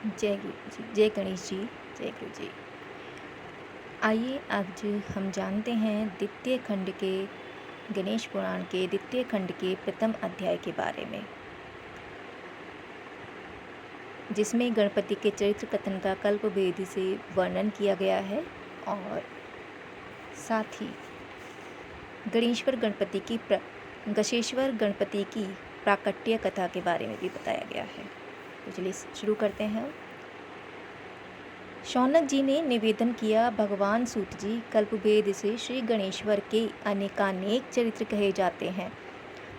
जय गुरु जी, जय गणेश जी, जय गुरु जी। आइए आज हम जानते हैं द्वितीय खंड के गणेश पुराण के द्वितीय खंड के प्रथम अध्याय के बारे में, जिसमें गणपति के चरित्र कथन का कल्प भेद से वर्णन किया गया है और साथ ही गणेश्वर गणपति की प्राकट्य कथा के बारे में भी बताया गया है। तो चलिए शुरू करते हैं। शौनक जी ने निवेदन किया, भगवान सूत जी, कल्पभेद से श्री गणेश्वर के अनेकानेक चरित्र कहे जाते हैं।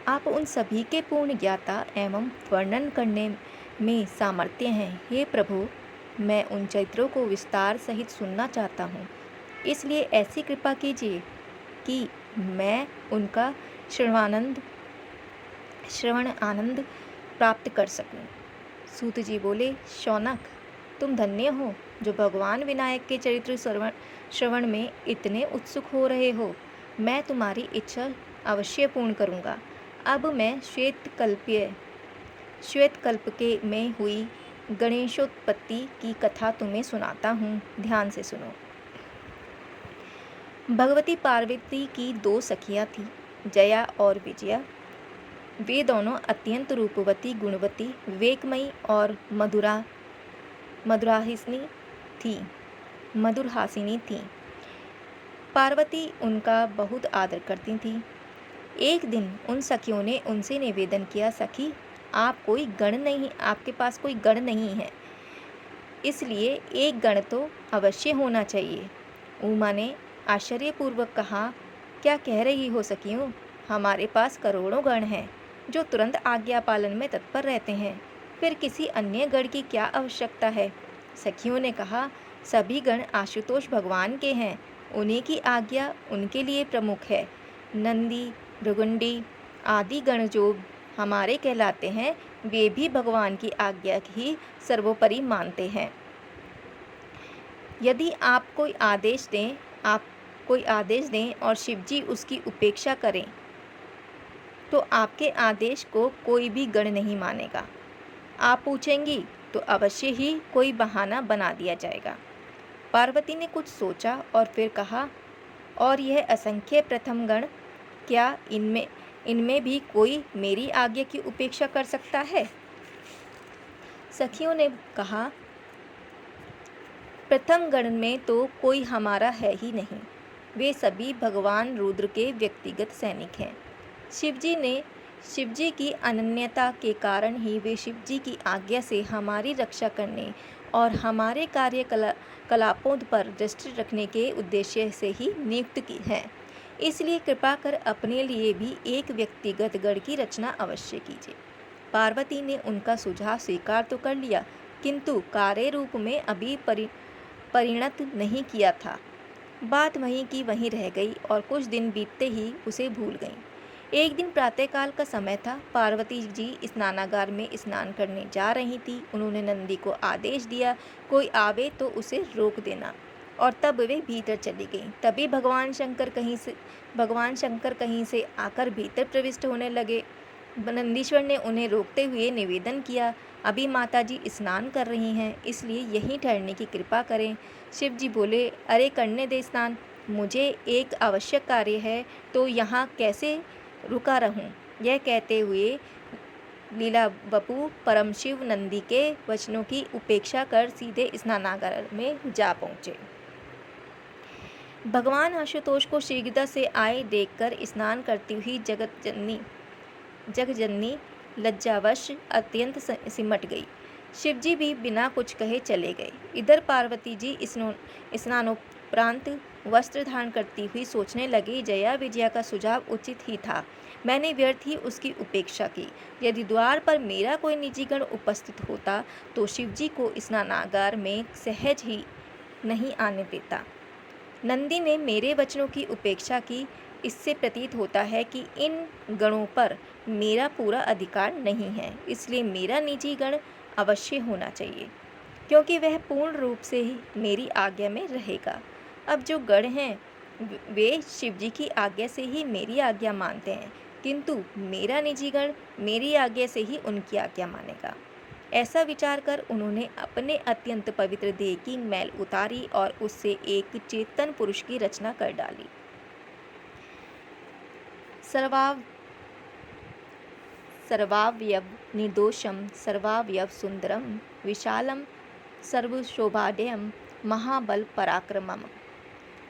आप उन सभी के पूर्ण ज्ञाता एवं वर्णन करने में सामर्थ्य हैं। हे प्रभु, मैं उन चरित्रों को विस्तार सहित सुनना चाहता हूँ, इसलिए ऐसी कृपा कीजिए कि मैं उनका श्रवण आनंद प्राप्त कर सकूं। सूत जी बोले, शौनक, तुम धन्य हो जो भगवान विनायक के चरित्र श्रवण में इतने उत्सुक हो रहे हो। मैं तुम्हारी इच्छा अवश्य पूर्ण करूँगा। अब मैं श्वेतकल्प के में हुई गणेशोत्पत्ति की कथा तुम्हें सुनाता हूँ। ध्यान से सुनो। भगवती पार्वती की दो सखियाँ थीं, जया और विजया। वे दोनों अत्यंत रूपवती, गुणवती, विवेकमयी और मधुरहासिनी थीं। पार्वती उनका बहुत आदर करती थीं। एक दिन उन सखियों ने उनसे निवेदन किया, सखी, आपके पास कोई गण नहीं है, इसलिए एक गण तो अवश्य होना चाहिए। उमा ने आश्चर्यपूर्वक कहा, क्या कह रही हो सखियों? हमारे पास करोड़ों गण हैं जो तुरंत आज्ञा पालन में तत्पर रहते हैं, फिर किसी अन्य गण की क्या आवश्यकता है? सखियों ने कहा, सभी गण आशुतोष भगवान के हैं, उन्हीं की आज्ञा उनके लिए प्रमुख है। नंदी, भृगुंडी आदि गण जो हमारे कहलाते हैं, वे भी भगवान की आज्ञा ही सर्वोपरि मानते हैं। यदि आप कोई आदेश दें और शिवजी उसकी उपेक्षा करें, तो आपके आदेश को कोई भी गण नहीं मानेगा। आप पूछेंगी तो अवश्य ही कोई बहाना बना दिया जाएगा। पार्वती ने कुछ सोचा और फिर कहा, और यह असंख्य प्रथम गण, क्या इनमें भी कोई मेरी आज्ञा की उपेक्षा कर सकता है? सखियों ने कहा, प्रथम गण में तो कोई हमारा है ही नहीं। वे सभी भगवान रुद्र के व्यक्तिगत सैनिक हैं। शिवजी की अनन्यता के कारण ही वे शिवजी की आज्ञा से हमारी रक्षा करने और हमारे कार्यकलापों पर दृष्टि रखने के उद्देश्य से ही नियुक्त की है। इसलिए कृपा कर अपने लिए भी एक व्यक्तिगत गण की रचना अवश्य कीजिए। पार्वती ने उनका सुझाव स्वीकार तो कर लिया, किंतु कार्य रूप में अभी परिणत नहीं किया था। बात वहीं की वहीं रह गई और कुछ दिन बीतते ही उसे भूल गईं। एक दिन प्रातःकाल का समय था। पार्वती जी स्नानागार में स्नान करने जा रही थी। उन्होंने नंदी को आदेश दिया, कोई आवे तो उसे रोक देना, और तब वे भीतर चली गईं। तभी भगवान शंकर कहीं से आकर भीतर प्रविष्ट होने लगे। नंदीश्वर ने उन्हें रोकते हुए निवेदन किया, अभी माताजी स्नान कर रही हैं, इसलिए यहीं ठहरने की कृपा करें। शिव जी बोले, अरे करने दे स्नान, मुझे एक आवश्यक कार्य है, तो यहाँ कैसे रुका रहूं? यह कहते हुए लीला बपू परम शिव नंदी के वचनों की उपेक्षा कर सीधे स्नानागार में जा पहुँचे। भगवान आशुतोष को शीघ्रता से आए देखकर स्नान करती हुई जगजननी लज्जावश अत्यंत सिमट गई। शिवजी भी बिना कुछ कहे चले गए। इधर पार्वती जी स्नानोपरांत वस्त्र धारण करती हुई सोचने लगी, जया विजया का सुझाव उचित ही था। मैंने व्यर्थ ही उसकी उपेक्षा की। यदि द्वार पर मेरा कोई निजी गण उपस्थित होता तो शिवजी को स्नानागार में सहज ही नहीं आने देता। नंदी ने मेरे वचनों की उपेक्षा की, इससे प्रतीत होता है कि इन गणों पर मेरा पूरा अधिकार नहीं है, इसलिए मेरा निजी गण अवश्य होना चाहिए, क्योंकि वह पूर्ण रूप से ही मेरी आज्ञा में रहेगा। अब जो गण हैं वे शिवजी की आज्ञा से ही मेरी आज्ञा मानते हैं, किंतु मेरा निजी गण मेरी आज्ञा से ही उनकी आज्ञा मानेगा। ऐसा विचार कर उन्होंने अपने अत्यंत पवित्र देह की मैल उतारी और उससे एक चेतन पुरुष की रचना कर डाली। सर्वावयव निर्दोषम सर्वावयव सुंदरम विशालम सर्वशोभाढ्यम महाबल पराक्रमम,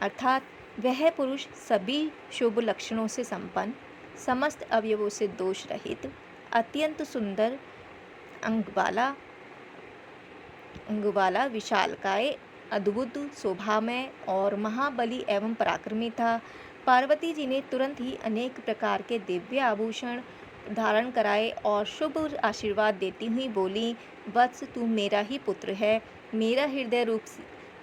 अर्थात वह पुरुष सभी शुभ लक्षणों से संपन्न, समस्त अवयवों से दोष रहित, अत्यंत सुंदर, अंग वाला, विशालकाय, अद्भुत शोभामय और महाबली एवं पराक्रमी था। पार्वती जी ने तुरंत ही अनेक प्रकार के दिव्य आभूषण धारण कराए और शुभ आशीर्वाद देती हुई बोली, वत्स तू मेरा ही पुत्र है, मेरा हृदय रूप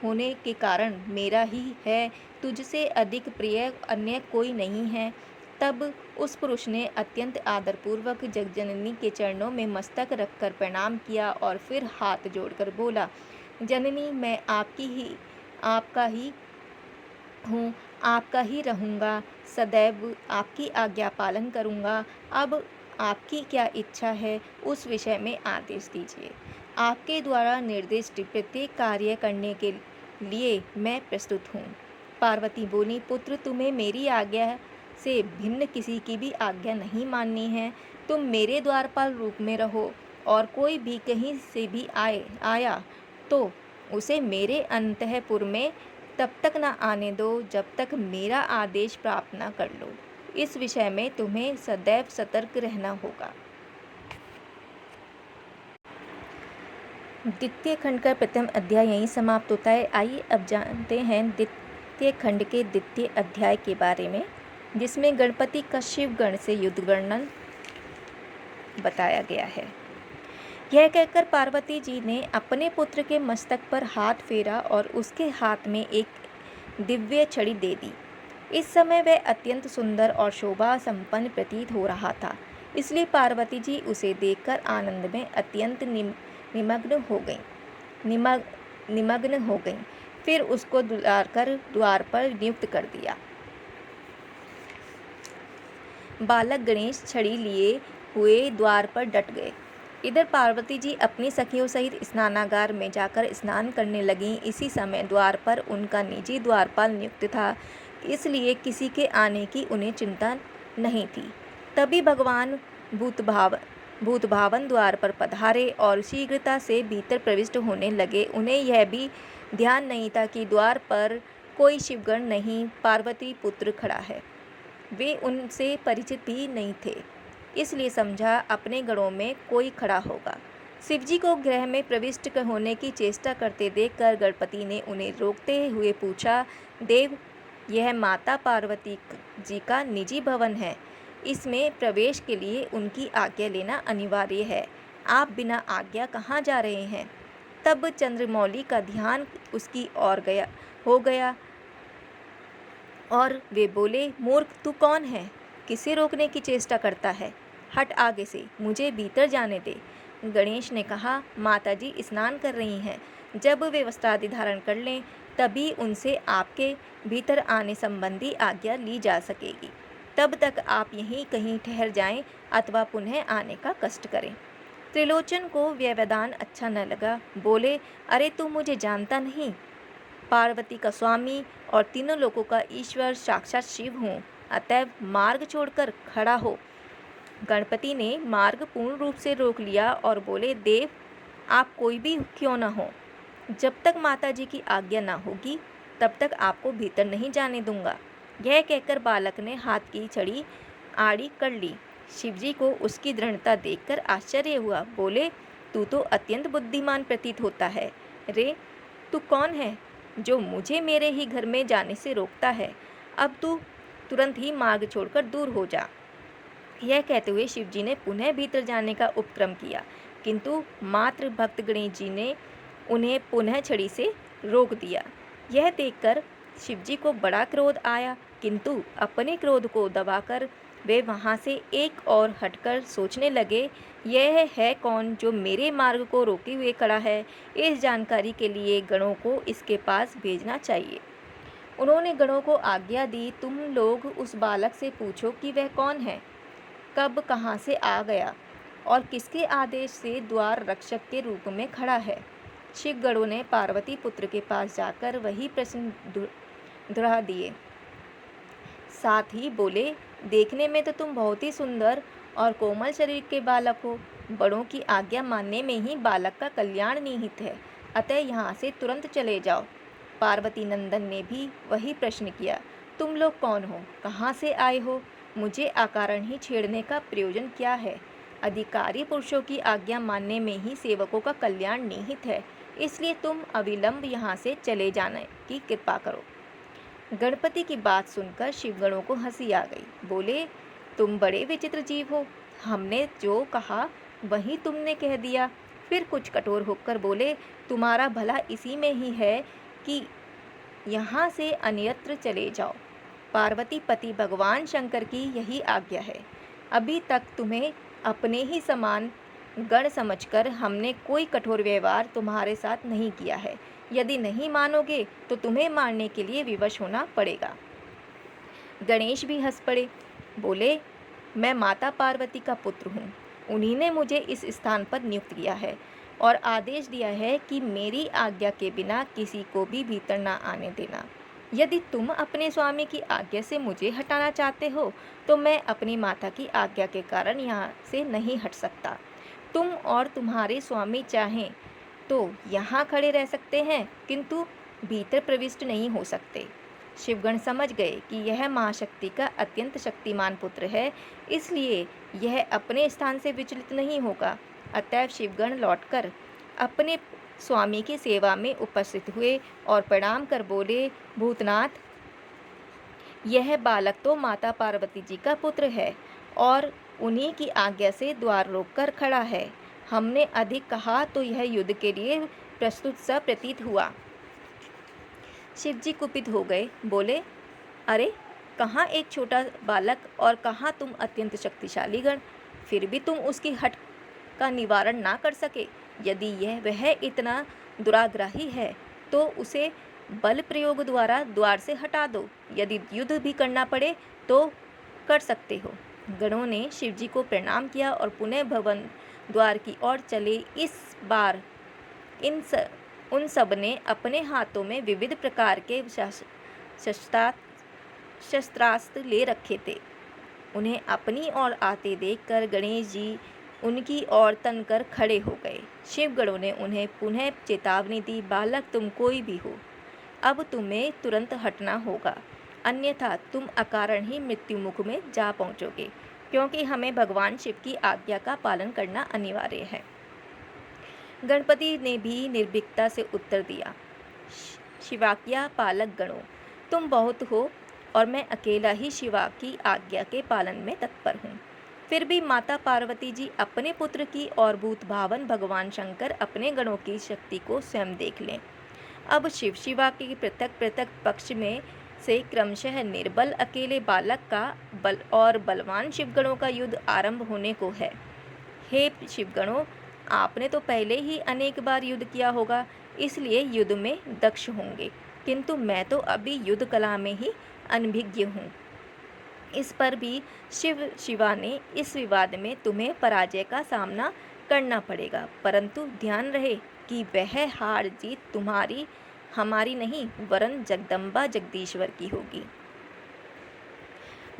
होने के कारण मेरा ही है, तुझसे अधिक प्रिय अन्य कोई नहीं है। तब उस पुरुष ने अत्यंत आदरपूर्वक जगजननी के चरणों में मस्तक रखकर प्रणाम किया और फिर हाथ जोड़कर बोला, जननी मैं आपका ही हूँ, आपका ही रहूँगा, सदैव आपकी आज्ञा पालन करूँगा। अब आपकी क्या इच्छा है उस विषय में आदेश दीजिए। आपके द्वारा निर्दिष्ट प्रत्येक कार्य करने के लिए मैं प्रस्तुत हूँ। पार्वती बोली, पुत्र तुम्हें मेरी आज्ञा से भिन्न किसी की भी आज्ञा नहीं माननी है। तुम मेरे द्वारपाल रूप में रहो और कोई भी कहीं से भी आया तो उसे मेरे अंतःपुर में तब तक न आने दो जब तक मेरा आदेश प्राप्त न कर लो। इस विषय में तुम्हें सदैव सतर्क रहना होगा। द्वितीय खंड का प्रथम अध्याय यहीं समाप्त होता है। आइए अब जानते हैं द्वितीय खंड के द्वितीय अध्याय के बारे में, जिसमें गणपति का शिवगण से युद्ध वर्णन बताया गया है। यह कहकर पार्वती जी ने अपने पुत्र के मस्तक पर हाथ फेरा और उसके हाथ में एक दिव्य छड़ी दे दी। इस समय वह अत्यंत सुंदर और शोभा संपन्न प्रतीत हो रहा था, इसलिए पार्वती जी उसे देखकर आनंद में अत्यंत निमग्न हो गईं। फिर उसको दुलारकर द्वार पर नियुक्त कर दिया। बालक गणेश छड़ी लिए हुए द्वार पर डट गए। इधर पार्वती जी अपनी सखियों सहित स्नानागार में जाकर स्नान करने लगीं। इसी समय द्वार पर उनका निजी द्वारपाल नियुक्त था, इसलिए किसी के आने की उन्हें चिंता नहीं थी। तभी भगवान भूतभावन द्वार पर पधारे और शीघ्रता से भीतर प्रविष्ट होने लगे। उन्हें यह भी ध्यान नहीं था कि द्वार पर कोई शिवगण नहीं, पार्वती पुत्र खड़ा है। वे उनसे परिचित भी नहीं थे, इसलिए समझा अपने गणों में कोई खड़ा होगा। शिवजी को गृह में प्रविष्ट होने की चेष्टा करते देखकर गणपति ने उन्हें रोकते हुए पूछा, देव, यह माता पार्वती जी का निजी भवन है, इसमें प्रवेश के लिए उनकी आज्ञा लेना अनिवार्य है। आप बिना आज्ञा कहाँ जा रहे हैं? तब चंद्रमौली का ध्यान उसकी ओर हो गया और वे बोले, मूर्ख, तू कौन है? किसे रोकने की चेष्टा करता है? हट आगे से, मुझे भीतर जाने दे। गणेश ने कहा, माता जी स्नान कर रही हैं, जब वे वस्त्रादि धारण कर लें तभी उनसे आपके भीतर आने संबंधी आज्ञा ली जा सकेगी। तब तक आप यहीं कहीं ठहर जाएं अथवा पुनः आने का कष्ट करें। त्रिलोचन को व्यवधान अच्छा न लगा। बोले, अरे तू मुझे जानता नहीं? पार्वती का स्वामी और तीनों लोकों का ईश्वर साक्षात शिव हूँ, अतएव मार्ग छोड़कर खड़ा हो। गणपति ने मार्ग पूर्ण रूप से रोक लिया और बोले, देव, आप कोई भी क्यों न हो, जब तक माता जी की आज्ञा न होगी तब तक आपको भीतर नहीं जाने दूंगा। यह कहकर बालक ने हाथ की छड़ी आड़ी कर ली। शिवजी को उसकी दृढ़ता देखकर आश्चर्य हुआ। बोले, तू तो अत्यंत बुद्धिमान प्रतीत होता है रे। तू कौन है जो मुझे मेरे ही घर में जाने से रोकता है? अब तू तुरंत ही मार्ग छोड़कर दूर हो जा। यह कहते हुए शिवजी ने पुनः भीतर जाने का उपक्रम किया, किंतु मात्र भक्त गणेश जी ने उन्हें पुनः छड़ी से रोक दिया। यह देखकर शिवजी को बड़ा क्रोध आया, किंतु अपने क्रोध को दबाकर वे वहाँ से एक और हटकर सोचने लगे, यह है कौन जो मेरे मार्ग को रोके हुए खड़ा है? इस जानकारी के लिए गणों को इसके पास भेजना चाहिए। उन्होंने गणों को आज्ञा दी, तुम लोग उस बालक से पूछो कि वह कौन है, कब कहाँ से आ गया और किसके आदेश से द्वार रक्षक के रूप में खड़ा है? शिवगणों ने पार्वती पुत्र के पास जाकर वही प्रश्न दोहरा दिए। साथ ही बोले, देखने में तो तुम बहुत ही सुंदर और कोमल शरीर के बालक हो। बड़ों की आज्ञा मानने में ही बालक का कल्याण निहित है, अतः यहाँ से तुरंत चले जाओ। पार्वती नंदन ने भी वही प्रश्न किया। तुम लोग कौन हो, कहाँ से आए हो? मुझे अकारण ही छेड़ने का प्रयोजन क्या है? अधिकारी पुरुषों की आज्ञा मानने में ही सेवकों का कल्याण निहित है, इसलिए तुम अविलंब यहाँ से चले जाने की कृपा करो। गणपति की बात सुनकर शिवगणों को हंसी आ गई। बोले, तुम बड़े विचित्र जीव हो। हमने जो कहा वही तुमने कह दिया। फिर कुछ कठोर होकर बोले, तुम्हारा भला इसी में ही है कि यहाँ से अन्यत्र चले जाओ। पार्वती पति भगवान शंकर की यही आज्ञा है। अभी तक तुम्हें अपने ही समान गण समझकर हमने कोई कठोर व्यवहार तुम्हारे साथ नहीं किया है। यदि नहीं मानोगे तो तुम्हें मारने के लिए विवश होना पड़ेगा। गणेश भी हंस पड़े। बोले, मैं माता पार्वती का पुत्र हूँ। उन्हीं ने मुझे इस स्थान पर नियुक्त किया है और आदेश दिया है कि मेरी आज्ञा के बिना किसी को भी भीतर ना आने देना। यदि तुम अपने स्वामी की आज्ञा से मुझे हटाना चाहते हो तो मैं अपनी माता की आज्ञा के कारण यहाँ से नहीं हट सकता। तुम और तुम्हारे स्वामी चाहें तो यहाँ खड़े रह सकते हैं, किंतु भीतर प्रविष्ट नहीं हो सकते। शिवगण समझ गए कि यह महाशक्ति का अत्यंत शक्तिमान पुत्र है, इसलिए यह अपने स्थान से विचलित नहीं होगा। अतएव शिवगण लौटकर अपने स्वामी की सेवा में उपस्थित हुए और प्रणाम कर बोले, भूतनाथ, यह बालक तो माता पार्वती जी का पुत्र है और उन्हीं की आज्ञा से द्वार रोककर खड़ा है। हमने अधिक कहा तो यह युद्ध के लिए प्रस्तुत सा प्रतीत हुआ। शिवजी कुपित हो गए। बोले, अरे, कहाँ एक छोटा बालक और कहाँ तुम अत्यंत शक्तिशाली गण। फिर भी तुम उसकी हट का निवारण ना कर सके। यदि यह वह इतना दुराग्राही है तो उसे बल प्रयोग द्वारा द्वार से हटा दो। यदि युद्ध भी करना पड़े तो कर सकते हो। गणों ने शिवजी को प्रणाम किया और पुनः भवन द्वार की ओर चले। इस बार उन सब ने अपने हाथों में विविध प्रकार के शस्त्रास्त्र ले रखे थे। उन्हें अपनी ओर आते देखकर गणेश जी उनकी ओर तनकर खड़े हो गए। शिवगणों ने उन्हें पुनः चेतावनी दी, बालक तुम कोई भी हो, अब तुम्हें तुरंत हटना होगा, अन्यथा तुम अकारण ही मृत्यु मुख में जा पहुँचोगे, क्योंकि हमें भगवान शिव की आज्ञा का पालन करना अनिवार्य है। गणपति ने भी निर्भीकता से उत्तर दिया, शिवाज्ञा पालक गणों, तुम बहुत हो और मैं अकेला ही शिवा की आज्ञा के पालन में तत्पर हूँ। फिर भी माता पार्वती जी अपने पुत्र की और भूत भावन भगवान शंकर अपने गणों की शक्ति को स्वयं देख लें। अब शिव शिवा के पृथक पृथक पक्ष में से क्रमशः निर्बल अकेले बालक का बल और बलवान शिवगणों का युद्ध आरंभ होने को है। हे शिवगणों, आपने तो पहले ही अनेक बार युद्ध किया होगा, इसलिए युद्ध में दक्ष होंगे, किंतु मैं तो अभी युद्ध कला में ही अनभिज्ञ हूँ। इस पर भी शिव शिवा ने इस विवाद में तुम्हें पराजय का सामना करना पड़ेगा, परंतु ध्यान रहे कि वह हार जीत तुम्हारी हमारी नहीं वरन जगदम्बा जगदीश्वर की होगी।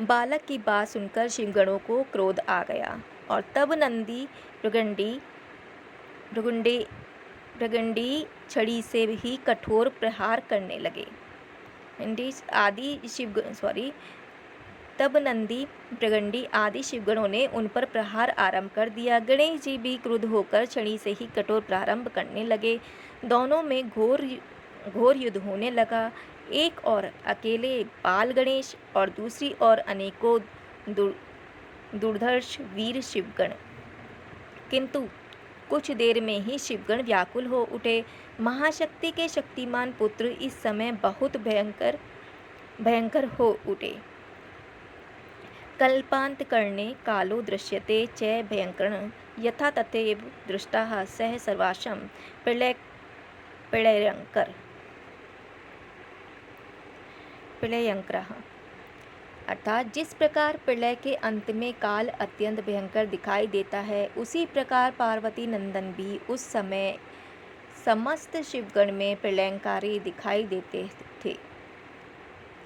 बालक की बात सुनकर शिवगणों को क्रोध आ गया और तब नंदी भृगुंडी छड़ी से ही कठोर प्रहार करने लगे। तब नंदी भृगुंडी आदि शिवगणों ने उन पर प्रहार आरंभ कर दिया। गणेश जी भी क्रुद्ध होकर छड़ी से ही कठोर प्रारंभ करने लगे। दोनों में घोर युद्ध होने लगा। एक और अकेले बाल गणेश और दूसरी ओर अनेकों दुर्धर्ष वीर शिवगण। किंतु कुछ देर में ही शिवगण व्याकुल हो उठे। महाशक्ति के शक्तिमान पुत्र इस समय बहुत भयंकर हो उठे। कल्पांत कर्णे कालो दृश्यते च भयंकरः यथा तथैव दृष्टाः सः सर्वाशं प्रलयंकरः। अर्थात जिस प्रकार प्रलय के अंत में काल अत्यंत भयंकर दिखाई देता है, उसी प्रकार पार्वती नंदन भी उस समय समस्त शिवगण में प्रलयंकारी दिखाई देते थे।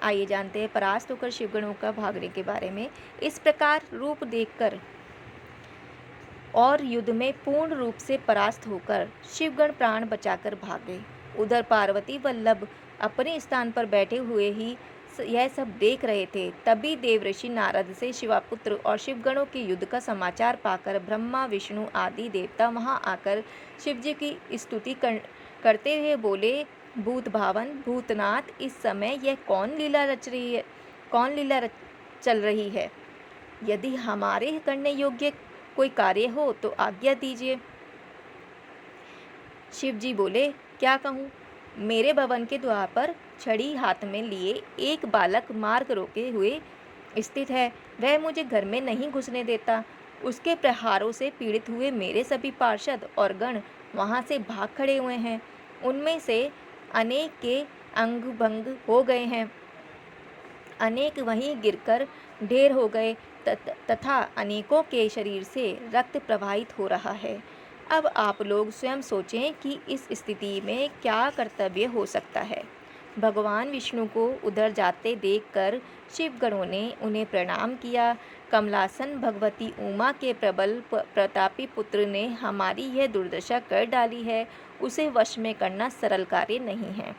आइए जानते हैं परास्त होकर शिवगणों का भागने के बारे में। इस प्रकार रूप देखकर और युद्ध में पूर्ण रूप से परास्त होकर शिवगण प्राण बचाकर भागे। उधर पार्वती वल्लभ अपने स्थान पर बैठे हुए ही यह सब देख रहे थे। तभी देवऋषि नारद से शिवापुत्र और शिवगणों के युद्ध का समाचार पाकर ब्रह्मा विष्णु आदि देवता वहां आकर शिवजी की स्तुति करते हुए बोले, भूत भावन भूतनाथ, इस समय यह कौन लीला चल रही है? यदि हमारे करने योग्य कोई कार्य हो तो आज्ञा दीजिए। शिवजी बोले, क्या कहूँ? मेरे भवन के द्वार पर छड़ी हाथ में लिए एक बालक मार्ग रोके हुए स्थित है। वह मुझे घर में नहीं घुसने देता। उसके प्रहारों से पीड़ित हुए मेरे सभी पार्षद और गण वहां से भाग खड़े हुए हैं। उनमें से अनेक के अंग भंग हो गए हैं, अनेक वहीं गिरकर ढेर हो गए तथा अनेकों के शरीर से रक्त प्रवाहित हो रहा है। अब आप लोग स्वयं सोचें कि इस स्थिति में क्या कर्तव्य हो सकता है। भगवान विष्णु को उधर जाते देखकर शिवगणों ने उन्हें प्रणाम किया। कमलासन भगवती उमा के प्रबल प्रतापी पुत्र ने हमारी यह दुर्दशा कर डाली है, उसे वश में करना सरल कार्य नहीं है।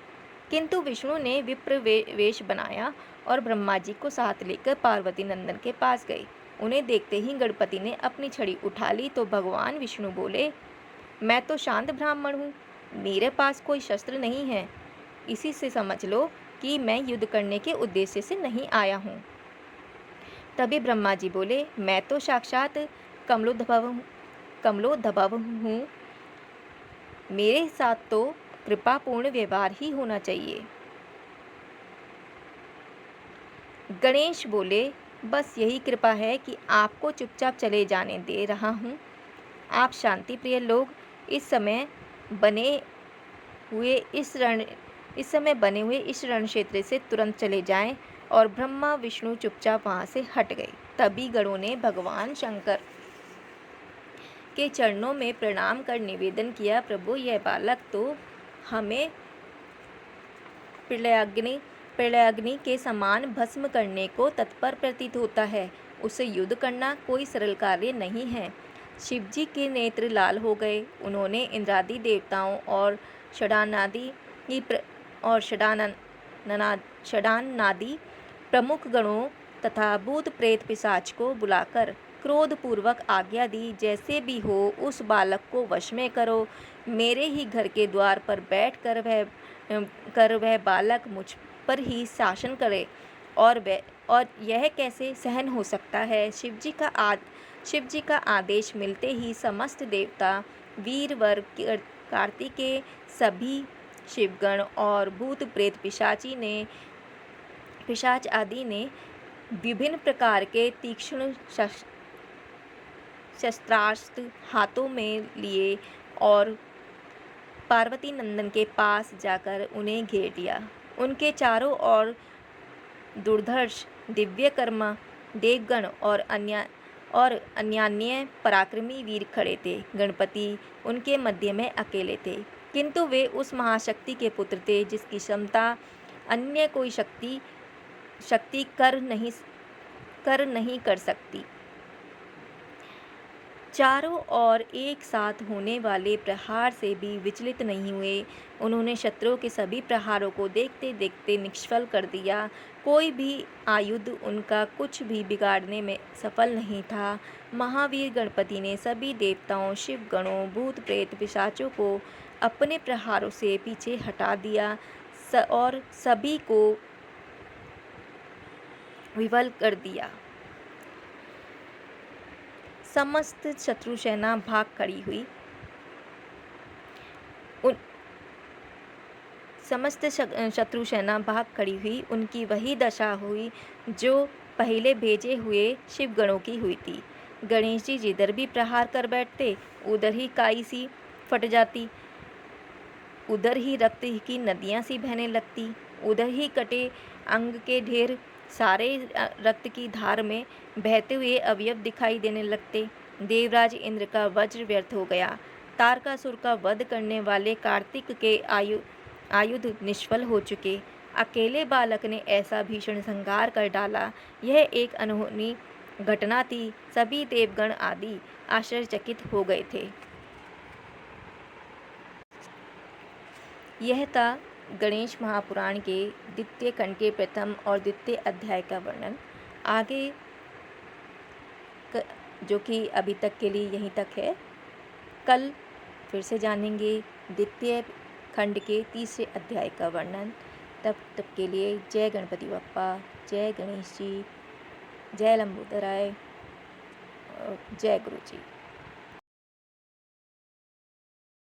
किंतु विष्णु ने विप्र वेश बनाया और ब्रह्मा जी को साथ लेकर पार्वती नंदन के पास गए। उन्हें देखते ही गणपति ने अपनी छड़ी उठा ली तो भगवान विष्णु बोले, मैं तो शांत ब्राह्मण हूँ, मेरे पास कोई शस्त्र नहीं है। इसी से समझ लो कि मैं युद्ध करने के उद्देश्य से नहीं आया हूँ। तभी ब्रह्मा जी बोले, मैं तो साक्षात कमलोद्भव हूँ, मेरे साथ तो कृपापूर्ण व्यवहार ही होना चाहिए। गणेश बोले, बस यही कृपा है कि आपको चुपचाप चले जाने दे रहा हूँ। आप शांति प्रिय लोग इस समय बने हुए इस रण क्षेत्र से तुरंत चले जाएं। और ब्रह्मा विष्णु चुपचाप वहां से हट गए। तभी गणों ने भगवान शंकर के चरणों में प्रणाम कर निवेदन किया, प्रभु यह बालक तो हमें प्रलयाग्नि के समान भस्म करने को तत्पर प्रतीत होता है। उससे युद्ध करना कोई सरल कार्य नहीं है। शिवजी के नेत्र लाल हो गए। उन्होंने इंद्रादि देवताओं और षडाननादि प्रमुख गणों तथा भूत प्रेत पिशाच को बुलाकर क्रोधपूर्वक आज्ञा दी, जैसे भी हो उस बालक को वश में करो। मेरे ही घर के द्वार पर बैठ कर वह बालक मुझ पर ही शासन करे, और यह कैसे सहन हो सकता है? शिवजी का आदेश मिलते ही समस्त देवता, वीरवर, कार्तिकेय, सभी शिवगण और भूत प्रेत पिशाच आदि ने विभिन्न प्रकार के तीक्ष्ण शस्त्रास्त्र हाथों में लिए और पार्वती नंदन के पास जाकर उन्हें घेर लिया। उनके चारों ओर दुर्धर्ष दिव्यकर्मा देवगण और अन्यान्य पराक्रमी वीर खड़े थे। गणपति उनके मध्य में अकेले थे, किंतु वे उस महाशक्ति के पुत्र थे जिसकी क्षमता अन्य कोई शक्ति कर नहीं कर सकती। चारों ओर एक साथ होने वाले प्रहार से भी विचलित नहीं हुए। उन्होंने शत्रुओं के सभी प्रहारों को देखते देखते निष्फल कर दिया। कोई भी आयुध उनका कुछ भी बिगाड़ने में सफल नहीं था। महावीर गणपति ने सभी देवताओं, शिवगणों, भूत प्रेत पिशाचों को अपने प्रहारों से पीछे हटा दिया और सभी को विवल कर दिया। समस्त शत्रु सेना भाग खड़ी हुई। उनकी वही दशा हुई जो पहले भेजे हुए शिवगणों की हुई थी। गणेश जी जिधर भी प्रहार कर बैठते, उधर ही काई सी फट जाती, उधर ही रक्त की नदियां सी बहने लगती, उधर ही कटे अंग के ढेर सारे रक्त की धार में बहते हुए अवयव दिखाई देने लगते। देवराज इंद्र का वज्र व्यर्थ हो गया। तारकासुर का वध करने वाले कार्तिक के आयुध निष्फल हो चुके। अकेले बालक ने ऐसा भीषण संहार कर डाला। यह एक अनहोनी घटना थी। सभी देवगण आदि आश्चर्यचकित हो गए थे। यह था गणेश महापुराण के द्वितीय खंड के प्रथम और द्वितीय अध्याय का वर्णन। आगे जो कि अभी तक के लिए यहीं तक है, कल फिर से जानेंगे द्वितीय खंड के तीसरे अध्याय का वर्णन। तब तक के लिए जय गणपति बप्पा, जय गणेश जी, जय लंबोदराय, जय गुरु जी।